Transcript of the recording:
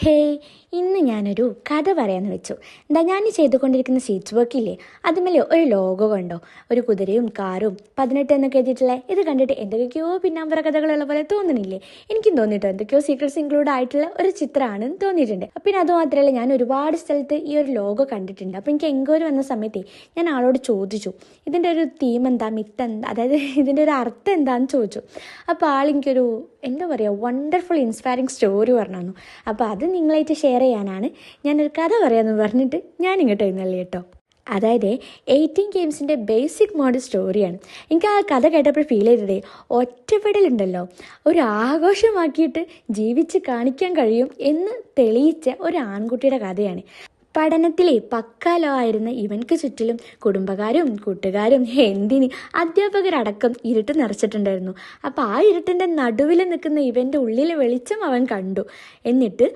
Hey, ഇന്ന് ഞാനൊരു കഥ പറയാമെന്ന് വെച്ചു. ഞാൻ ഈ ചെയ്തുകൊണ്ടിരിക്കുന്ന ഷീറ്റ് വർക്കില്ലേ, അതുമല്ലേ ഒരു ലോഗോ കണ്ടോ, ഒരു കുതിരയും കാറും 18 എന്നൊക്കെ എഴുതിയിട്ടുള്ളത്. ഇത് കണ്ടിട്ട് എന്തൊക്കെയോ പിന്നാമ്പറ കഥകളുള്ള പോലെ തോന്നണില്ലേ? എനിക്കും തോന്നിയിട്ടോ, എന്തൊക്കെയോ സീക്രട്സ് ഇൻക്ലൂഡ് ആയിട്ടുള്ള ഒരു ചിത്രമാണെന്ന് തോന്നിയിട്ടുണ്ട്. പിന്നെ അതുമാത്രമല്ല, ഞാൻ ഒരുപാട് സ്ഥലത്ത് ഈ ഒരു ലോഗോ കണ്ടിട്ടുണ്ട്. അപ്പോൾ എനിക്ക് എൻക്വയറി വന്ന സമയത്തേ ഞാൻ ആളോട് ചോദിച്ചു, ഇതിൻ്റെ ഒരു തീം എന്താ, മിത്ത് എന്താ, അതായത് ഇതിൻ്റെ ഒരു അർത്ഥം എന്താണെന്ന് ചോദിച്ചു. അപ്പോൾ ആളെനിക്കൊരു എന്താ പറയുക, വണ്ടർഫുൾ ഇൻസ്പയറിങ് സ്റ്റോറി പറഞ്ഞു തന്നു. അപ്പോൾ അത് നിങ്ങളായിട്ട് ഷെയർ ചെയ്യാനാണ് ഞാനൊരു കഥ പറയാമെന്ന് പറഞ്ഞിട്ട് ഞാനിങ്ങോട്ട് എഴുന്നള്ളി കേട്ടോ. അതായത് 18 ഗെയിംസിൻ്റെ ബേസിക് മോഡ് സ്റ്റോറിയാണ്. എനിക്ക് ആ കഥ കേട്ടപ്പോൾ ഫീൽ ചെയ്തതേ, ഒറ്റപ്പെടലുണ്ടല്ലോ ഒരു ആഘോഷമാക്കിയിട്ട് ജീവിച്ച് കാണിക്കാൻ കഴിയും എന്ന് തെളിയിച്ച ഒരു ആൺകുട്ടിയുടെ കഥയാണ്. പഠനത്തിലെ പക്കാലോ ആയിരുന്ന ഇവൻക്ക് ചുറ്റിലും കുടുംബക്കാരും കൂട്ടുകാരും എന്തിന് അധ്യാപകരടക്കം ഇരുട്ട് നിറച്ചിട്ടുണ്ടായിരുന്നു. അപ്പോൾ ആ ഇരുട്ടിൻ്റെ നടുവിൽ നിൽക്കുന്ന ഇവൻ്റെ ഉള്ളിലെ വെളിച്ചം അവൻ കണ്ടു. എന്നിട്ട്